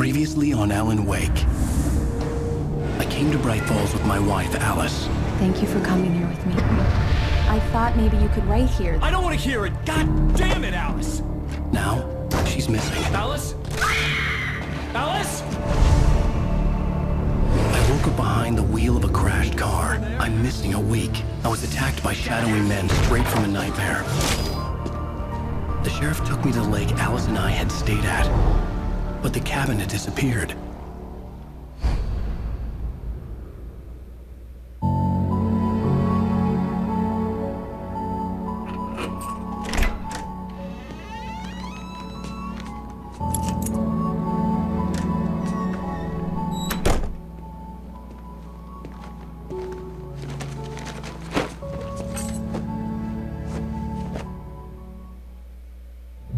Previously on Alan Wake. I came to Bright Falls with my wife, Alice. Thank you for coming here with me. I thought maybe you could write here. I don't want to hear it! God damn it, Alice! Now, she's missing. Alice? Alice? I woke up behind the wheel of a crashed car. I'm missing a week. I was attacked by shadowy men straight from a nightmare. The sheriff took me to the lake Alice and I had stayed at, but the cabin had disappeared.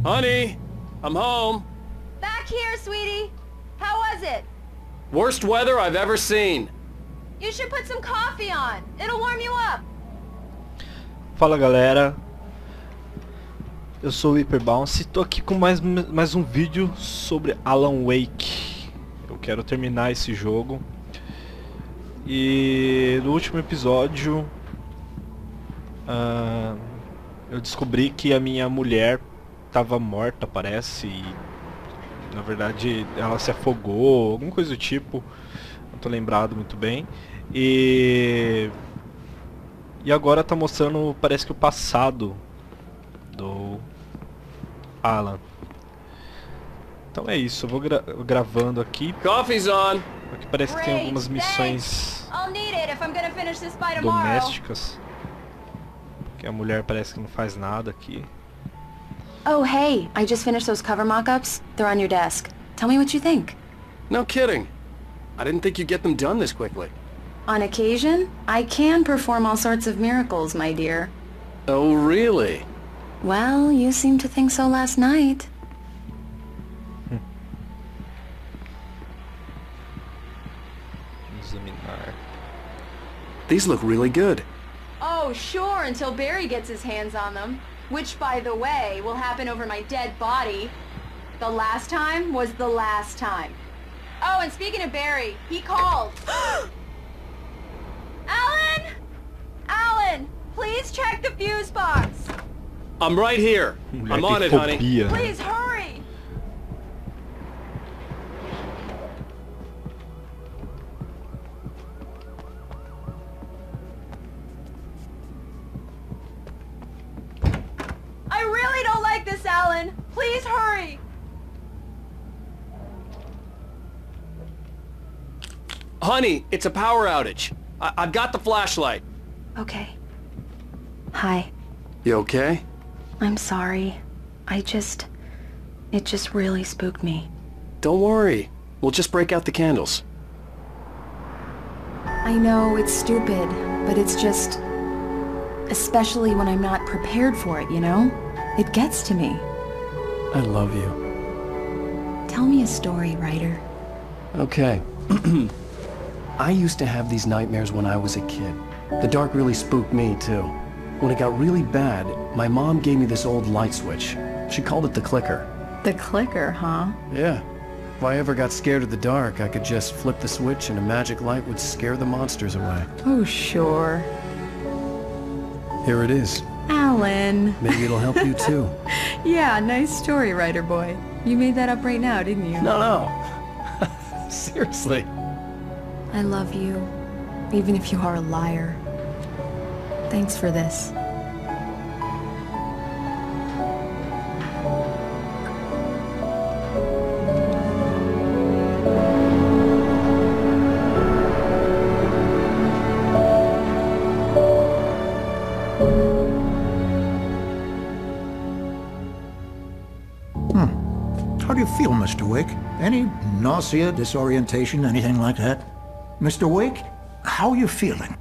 Honey, I'm home. Back here, sweetie. How was it? Worst weather I've ever seen. You should put some coffee on. It'll warm you up. Fala galera, eu sou o Hyperbounce e tô aqui com mais um vídeo sobre Alan Wake. Eu quero terminar esse jogo. E no último episódio eu descobri que a minha mulher estava morta, parece, e na verdade ela se afogou, alguma coisa do tipo, não tô lembrado muito bem. E agora tá mostrando, parece que o passado do Alan. Então é isso, eu vou gravando aqui. Coffee's on. Aqui parece que tem algumas missões domésticas, que a mulher parece que não faz nada aqui. Oh, hey, I just finished those cover mock-ups. They're on your desk. Tell me what you think. No kidding. I didn't think you'd get them done this quickly. On occasion, I can perform all sorts of miracles, my dear. Oh, really? Well, you seemed to think so last night. Examinar. These look really good. Oh, sure, until Barry gets his hands on them. Which, by the way, will happen over my dead body. The last time was the last time. Oh, and speaking of Barry, he called. Alan! Alan! Please check the fuse box. I'm right here. I'm on it, honey. Please hurry. I really don't like this, Alan. Please hurry. Honey, it's a power outage. I've got the flashlight. Okay. Hi. You okay? I'm sorry. It just really spooked me. Don't worry. We'll just break out the candles. I know it's stupid, but it's just... especially when I'm not prepared for it, you know? It gets to me. I love you. Tell me a story, writer. Okay. I used to have these nightmares when I was a kid. The dark really spooked me, too. When it got really bad, my mom gave me this old light switch. She called it the clicker. The clicker, huh? Yeah. If I ever got scared of the dark, I could just flip the switch and a magic light would scare the monsters away. Oh, sure. Here it is. Alan. Maybe it'll help you, too. Yeah, nice story, writer boy. You made that up right now, didn't you? No. Seriously. I love you, even if you are a liar. Thanks for this. How do you feel, Mr. Wake? Any nausea, disorientation, anything like that? Mr. Wake, how are you feeling?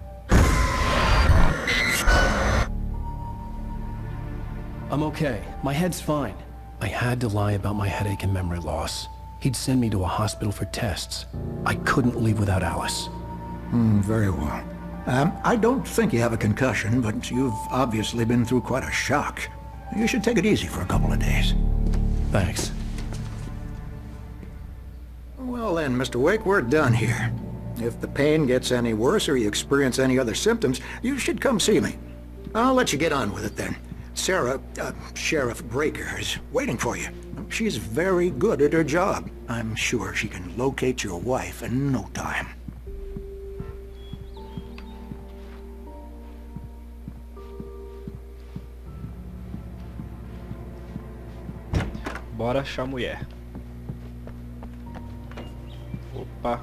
I'm okay. My head's fine. I had to lie about my headache and memory loss. He'd send me to a hospital for tests. I couldn't leave without Alice. Very well. I don't think you have a concussion, but you've obviously been through quite a shock. You should take it easy for a couple of days. Thanks. Well then, Mr. Wake, we're done here. If the pain gets any worse or you experience any other symptoms, you should come see me. I'll let you get on with it then. Sarah, Sheriff Breaker, is waiting for you. She's very good at her job. I'm sure she can locate your wife in no time. Bora achar a mulher. Opa.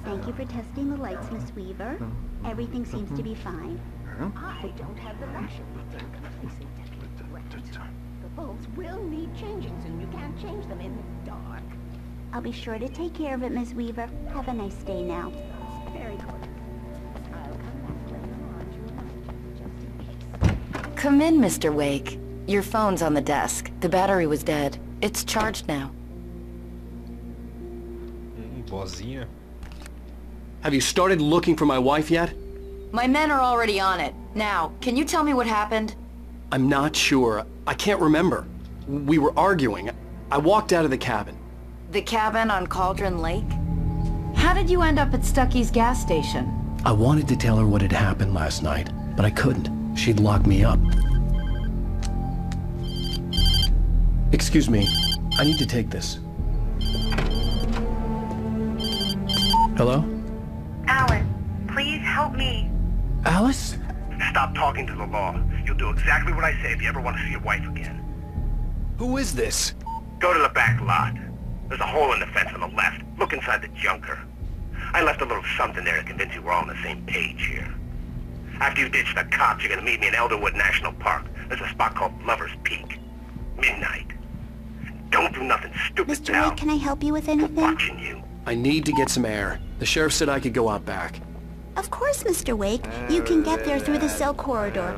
Thank you for testing the lights, Miss Weaver. Everything seems to be fine. I don't have the luxury to take complacent declarations. The bulbs will need changings, and you can't change them in the dark. I'll be sure to take care of it, Miss Weaver. Have a nice day now. Very good. I'll come back later on to remind you, just in case. Come in, Mr. Wake. Your phone's on the desk. The battery was dead. It's charged now. Boazinha. Have you started looking for my wife yet? My men are already on it. Now, can you tell me what happened? I'm not sure. I can't remember. We were arguing. I walked out of the cabin. The cabin on Cauldron Lake? How did you end up at Stucky's gas station? I wanted to tell her what had happened last night, but I couldn't. She'd lock me up. Excuse me. I need to take this. Hello? Alan, please help me. Alice? Stop talking to the law. You'll do exactly what I say if you ever want to see your wife again. Who is this? Go to the back lot. There's a hole in the fence on the left. Look inside the junker. I left a little something there to convince you we're all on the same page here. After you ditch the cops, you're gonna meet me in Elderwood National Park. There's a spot called Lover's Peak. Midnight. Don't do nothing stupid, Mr. pal. Wake, can I help you with I'm anything? watching you. I need to get some air. The sheriff said I could go out back. Of course, Mr. Wake. You can get there through the cell corridor.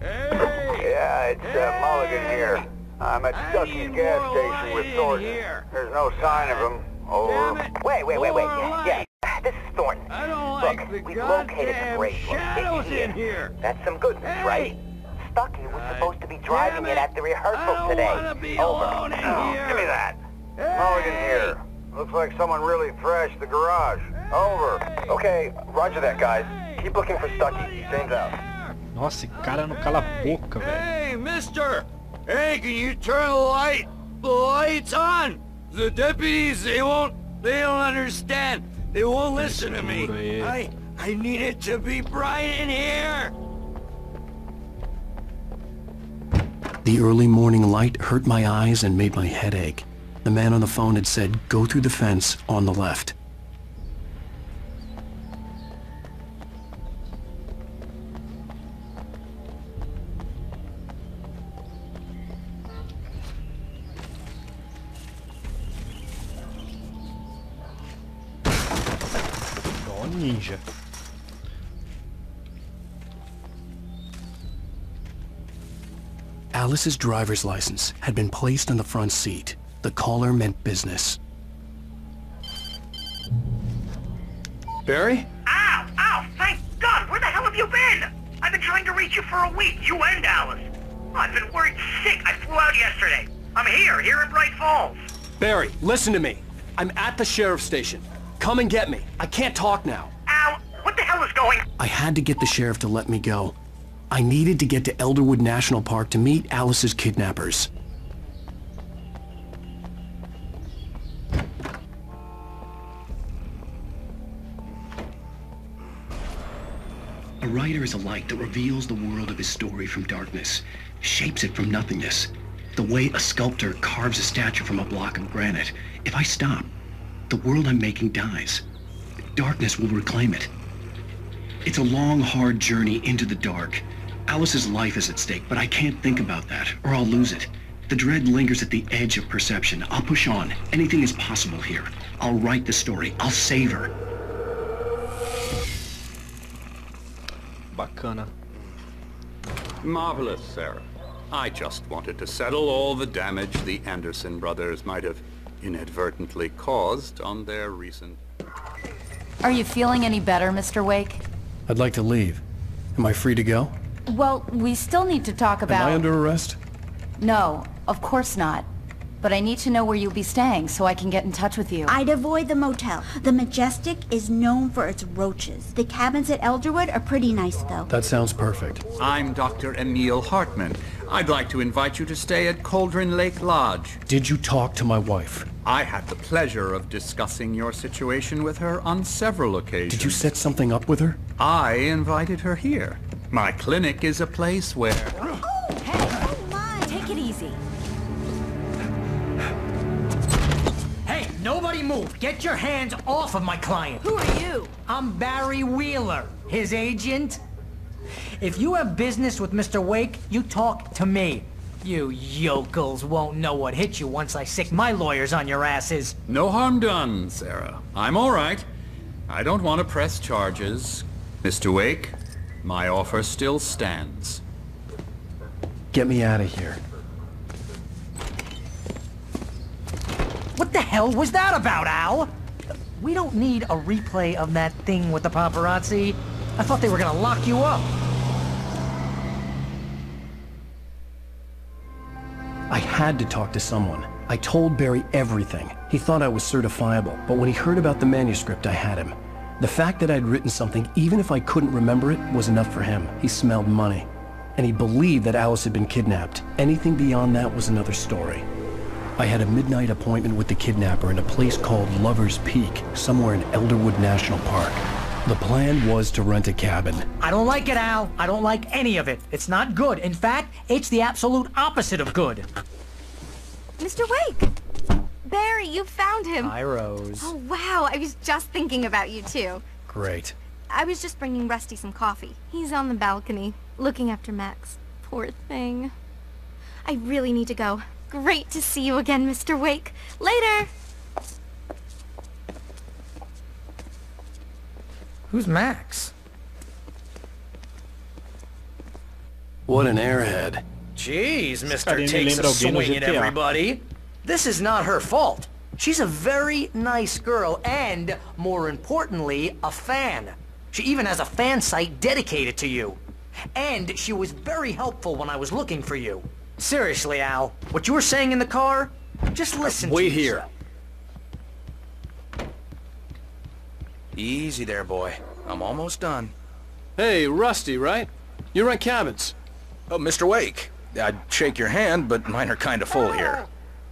Yeah, it's Mulligan here. I'm at Stucky's gas station with Thornton. There's no sign of him. Over. Wait. Yeah, this is Thornton. Look, we've located the grave. It's here. That's some good news, right? Stucky was supposed to be driving it at the rehearsal today. Over. Give me that. Mulligan here. Looks like someone really thrashed the garage. Over. Okay, roger that, guys. Keep looking for Stucky. James out. Nossa, esse cara não cala a boca, velho. Hey, mister! Hey, can you turn the lights on? The deputies, they don't understand. They won't listen to me. I need it to be bright in here. The early morning light hurt my eyes and made my head ache. The man on the phone had said, go through the fence on the left. Ó, ninja. Alice's driver's license had been placed on the front seat. The caller meant business. Barry? Ow! Thank God! Where the hell have you been? I've been trying to reach you for a week, you and Alice. I've been worried sick. I flew out yesterday. I'm here in Bright Falls. Barry, listen to me. I'm at the sheriff's station. Come and get me. I can't talk now. Al, what the hell is going on? I had to get the sheriff to let me go. I needed to get to Elderwood National Park to meet Alice's kidnappers. A writer is a light that reveals the world of his story from darkness, shapes it from nothingness. The way a sculptor carves a statue from a block of granite. If I stop, the world I'm making dies. Darkness will reclaim it. It's a long, hard journey into the dark. Alice's life is at stake, but I can't think about that, or I'll lose it. The dread lingers at the edge of perception. I'll push on. Anything is possible here. I'll write the story. I'll save her. Bacana. Marvelous, Sarah. I just wanted to settle all the damage the Anderson brothers might have inadvertently caused on their recent... Are you feeling any better, Mr. Wake? I'd like to leave. Am I free to go? Well, we still need to talk about... Am I under arrest? No, of course not. But I need to know where you'll be staying so I can get in touch with you. I'd avoid the motel. The Majestic is known for its roaches. The cabins at Elderwood are pretty nice, though. That sounds perfect. I'm Dr. Emil Hartman. I'd like to invite you to stay at Cauldron Lake Lodge. Did you talk to my wife? I had the pleasure of discussing your situation with her on several occasions. Did you set something up with her? I invited her here. My clinic is a place where... Oh, hey, oh my! Take it easy. Hey, nobody move! Get your hands off of my client! Who are you? I'm Barry Wheeler, his agent. If you have business with Mr. Wake, you talk to me. You yokels won't know what hit you once I sick my lawyers on your asses. No harm done, Sarah. I'm all right. I don't want to press charges. Mr. Wake, my offer still stands. Get me out of here. What the hell was that about, Al? We don't need a replay of that thing with the paparazzi. I thought they were gonna lock you up. I had to talk to someone. I told Barry everything. He thought I was certifiable, but when he heard about the manuscript, I had him. The fact that I'd written something, even if I couldn't remember it, was enough for him. He smelled money. And he believed that Alice had been kidnapped. Anything beyond that was another story. I had a midnight appointment with the kidnapper in a place called Lover's Peak, somewhere in Elderwood National Park. The plan was to rent a cabin. I don't like it, Al. I don't like any of it. It's not good. In fact, it's the absolute opposite of good. Mr. Wake! Barry, you found him. Hi, Rose. Oh, wow. I was just thinking about you, too. Great. I was just bringing Rusty some coffee. He's on the balcony, looking after Max. Poor thing. I really need to go. Great to see you again, Mr. Wake. Later! Who's Max? What an airhead. Jeez, Mr. Takes a swing at everybody. This is not her fault. She's a very nice girl and, more importantly, a fan. She even has a fan site dedicated to you. And she was very helpful when I was looking for you. Seriously, Al, what you were saying in the car, just listen to Wait here. Easy there, boy. I'm almost done. Hey, Rusty, right? You rent cabins. Oh, Mr. Wake. I'd shake your hand, but mine are kind of full here.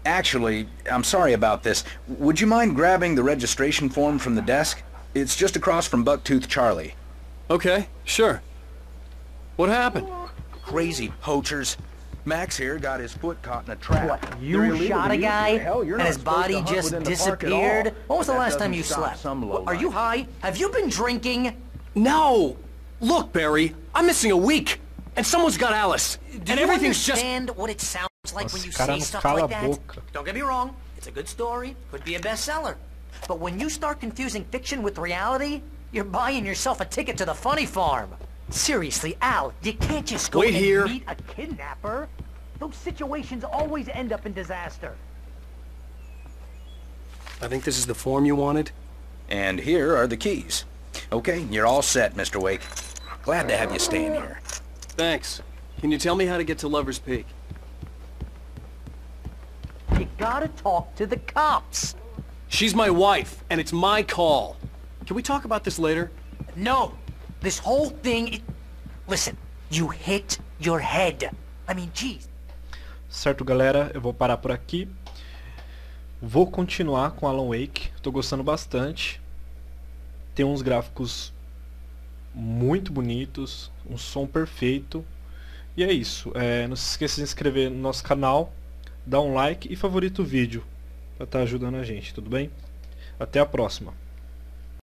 Actually, I'm sorry about this. Would you mind grabbing the registration form from the desk? It's just across from Bucktooth Charlie. Okay, sure. What happened? Crazy poachers. Max here got his foot caught in a trap. What, you shot a guy and his body just disappeared? When was the last time you slept? Are you high? Have you been drinking? No! Look, Barry, I'm missing a week, and someone's got Alice, and everything's just... Do you understand what it sounds like when you say stuff like that? Don't get me wrong, it's a good story, could be a bestseller. But when you start confusing fiction with reality, you're buying yourself a ticket to the funny farm. Seriously, Al, you can't just go meet a kidnapper. Those situations always end up in disaster. I think this is the form you wanted. And here are the keys. Okay, you're all set, Mr. Wake. Glad to have you staying here. Thanks. Can you tell me how to get to Lover's Peak? You gotta talk to the cops. She's my wife, and it's my call. Can we talk about this later? No. This whole thing... Listen, you hit your head. I mean, geez. Certo, galera, eu vou parar por aqui. Vou continuar com Alan Wake. Tô gostando bastante. Tem uns gráficos muito bonitos, um som perfeito. E é isso. Não se esqueça de se inscrever no nosso canal, dar um like e favorita o vídeo para estar ajudando a gente, tudo bem? Até a próxima.